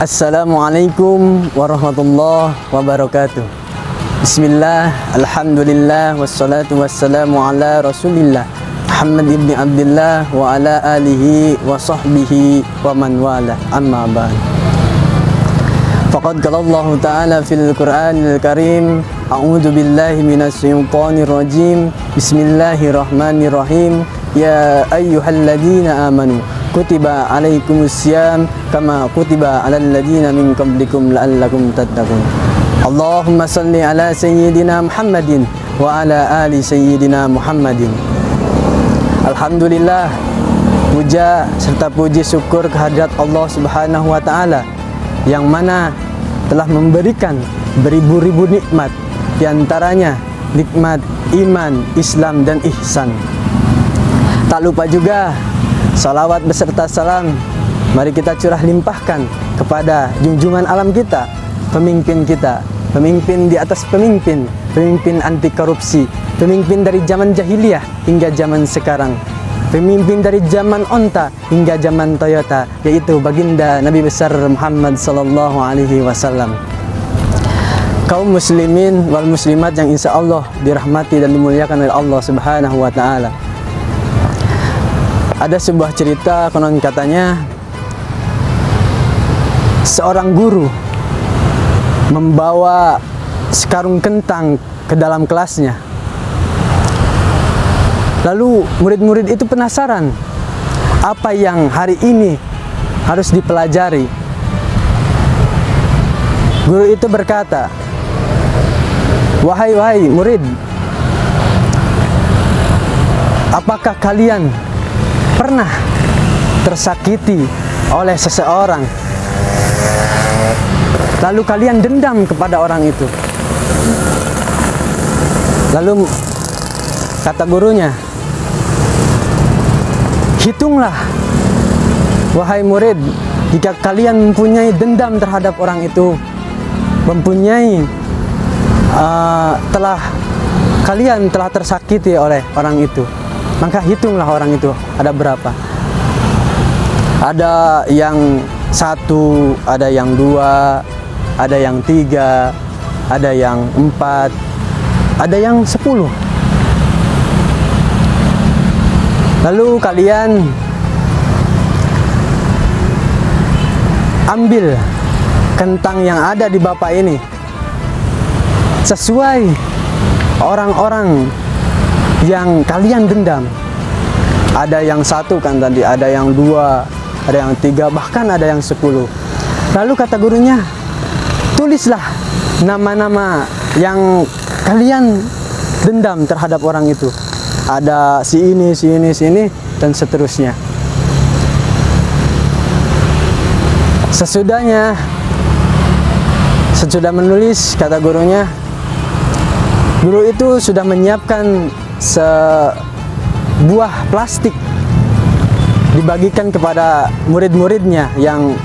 Assalamualaikum warahmatullahi wabarakatuh. Bismillah, alhamdulillah, wassalatu wassalamu ala rasulillah Muhammad ibn Abdullah wa ala alihi wa sahbihi wa man wala, amma ba'd. Faqad qala Allah ta'ala fil Qur'anil Karim, a'udzu billahi minas syaitonir rajim. Bismillahirrahmanirrahim. Ya ayyuhalladzina amanu kutiba alaikumusiyam kama kutiba alal ladzina min qablikum la'allakum tattaqun. Allahumma salli ala sayyidina Muhammadin wa ala ali sayyidina Muhammadin. Alhamdulillah, puja serta puji syukur kehadirat Allah Subhanahu wa taala yang mana telah memberikan beribu-ribu nikmat, di antaranya nikmat iman, Islam dan ihsan. Tak lupa juga salawat beserta salam mari kita curah limpahkan kepada junjungan alam kita, pemimpin kita, pemimpin di atas pemimpin, pemimpin anti korupsi, pemimpin dari zaman jahiliyah hingga zaman sekarang, pemimpin dari zaman onta hingga zaman Toyota, yaitu baginda Nabi besar Muhammad sallallahu alaihi wasallam. Kaum muslimin wal muslimat yang insya Allah dirahmati dan dimuliakan oleh Allah Subhanahu wa taala. Ada sebuah cerita, konon katanya seorang guru membawa sekarung kentang ke dalam kelasnya. Lalu murid-murid itu penasaran apa yang hari ini harus dipelajari. Guru itu berkata, Wahai murid, apakah kalian pernah tersakiti oleh seseorang lalu kalian dendam kepada orang itu? Lalu kata gurunya, hitunglah wahai murid, jika kalian mempunyai dendam terhadap orang itu, mempunyai kalian telah tersakiti oleh orang itu, maka hitunglah orang itu ada berapa. Ada yang 1, ada yang 2, ada yang 3, ada yang 4, ada yang 10. Lalu kalian ambil kentang yang ada di bapak ini sesuai orang-orang yang kalian dendam. Ada yang 1 kan tadi, ada yang 2, ada yang 3, bahkan ada yang 10. Lalu kata gurunya, tulislah nama-nama yang kalian dendam terhadap orang itu. Ada si ini, si ini, si ini, dan seterusnya. Sesudah menulis, kata gurunya, guru itu sudah menyiapkan sebuah plastik dibagikan kepada murid-muridnya yang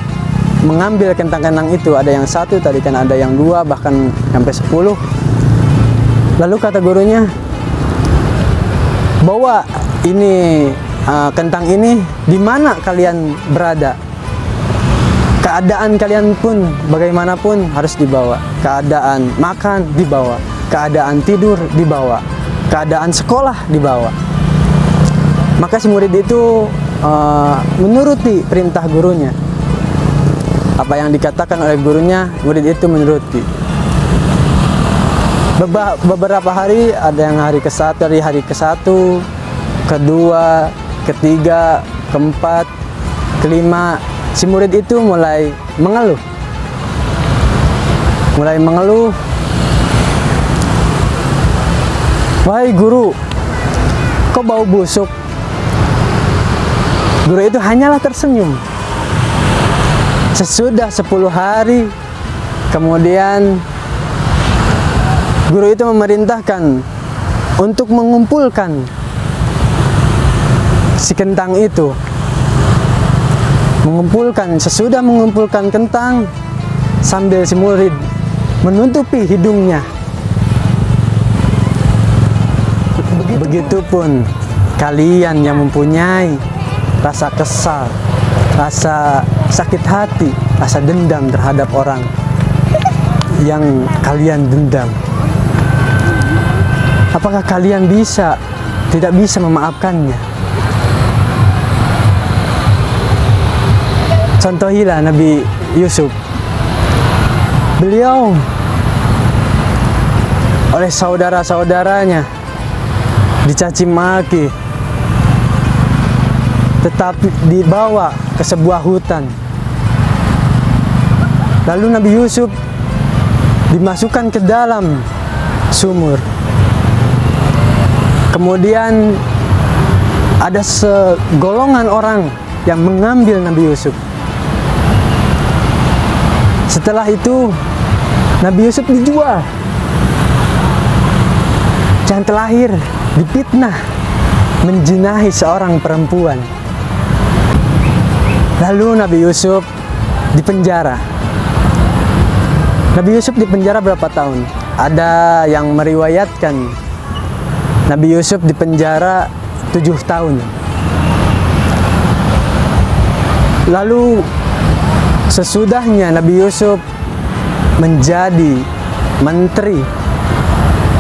mengambil kentang-kentang itu. Ada yang 1 tadi kan, ada yang 2, bahkan sampai 10. Lalu kata gurunya, bawa ini kentang ini di mana kalian berada. Keadaan kalian pun bagaimanapun harus dibawa. Keadaan makan dibawa, keadaan tidur dibawa, keadaan sekolah dibawa. Maka si murid itu menuruti perintah gurunya. Apa yang dikatakan oleh gurunya, murid itu menuruti. Beberapa hari, ada yang hari ke-1, hari ke-1, kedua, ketiga, keempat, kelima, si murid itu mulai mengeluh. Wahai guru, kok bau busuk? Guru itu hanyalah tersenyum. Sesudah 10 hari kemudian, guru itu memerintahkan untuk mengumpulkan si kentang itu. Sesudah mengumpulkan kentang, sambil si murid menutupi hidungnya. Begitupun kalian yang mempunyai rasa kesal, rasa sakit hati, rasa dendam terhadap orang yang kalian dendam? Apakah kalian tidak bisa memaafkannya? Contohilah Nabi Yusuf. Beliau oleh saudara-saudaranya dicaci maki, tetapi dibawa ke sebuah hutan. Lalu Nabi Yusuf dimasukkan ke dalam sumur. Kemudian ada segolongan orang yang mengambil Nabi Yusuf. Setelah itu Nabi Yusuf dijual. Yang terakhir difitnah, menjinahi seorang perempuan. Lalu Nabi Yusuf dipenjara. Nabi Yusuf dipenjara berapa tahun? Ada yang meriwayatkan Nabi Yusuf dipenjara 7 tahun. Lalu sesudahnya Nabi Yusuf menjadi menteri,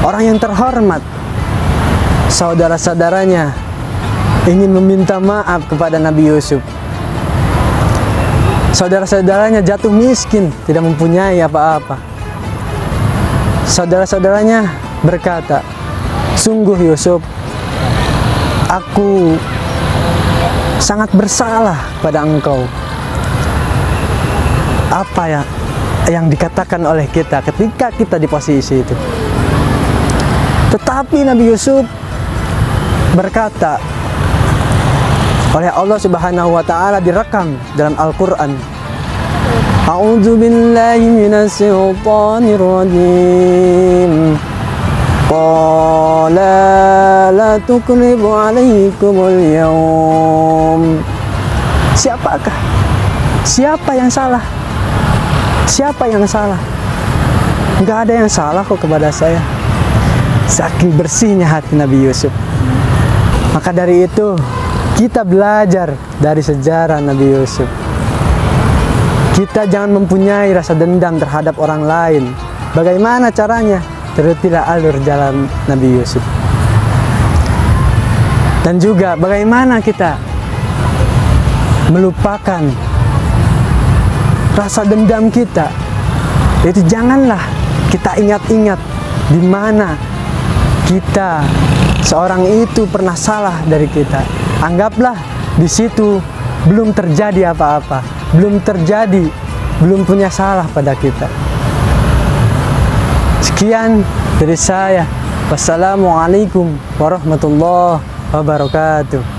orang yang terhormat, saudara-saudaranya ingin meminta maaf kepada Nabi Yusuf. Saudara-saudaranya jatuh miskin, tidak mempunyai apa-apa. Saudara-saudaranya berkata, "Sungguh Yusuf, aku sangat bersalah pada engkau. Apa yang dikatakan oleh kita ketika kita di posisi itu?" Tetapi Nabi Yusuf berkata, oleh Allah Subhanahu wa taala direkam dalam Al-Qur'an, "A'udzu billahi minasy syaithanir rajim. Qala la tukribu 'alaikumul yawm." Siapakah? Siapa yang salah? Siapa yang salah? Enggak ada yang salah kok kepada saya. Saking bersihnya hati Nabi Yusuf. Maka dari itu kita belajar dari sejarah Nabi Yusuf. Kita jangan mempunyai rasa dendam terhadap orang lain. Bagaimana caranya? Turutilah alur jalan Nabi Yusuf. Dan juga bagaimana kita melupakan rasa dendam kita. Jadi janganlah kita ingat-ingat di mana kita seorang itu pernah salah dari kita. Anggaplah di situ belum terjadi apa-apa, belum punya salah pada kita. Sekian dari saya. Wassalamualaikum warahmatullahi wabarakatuh.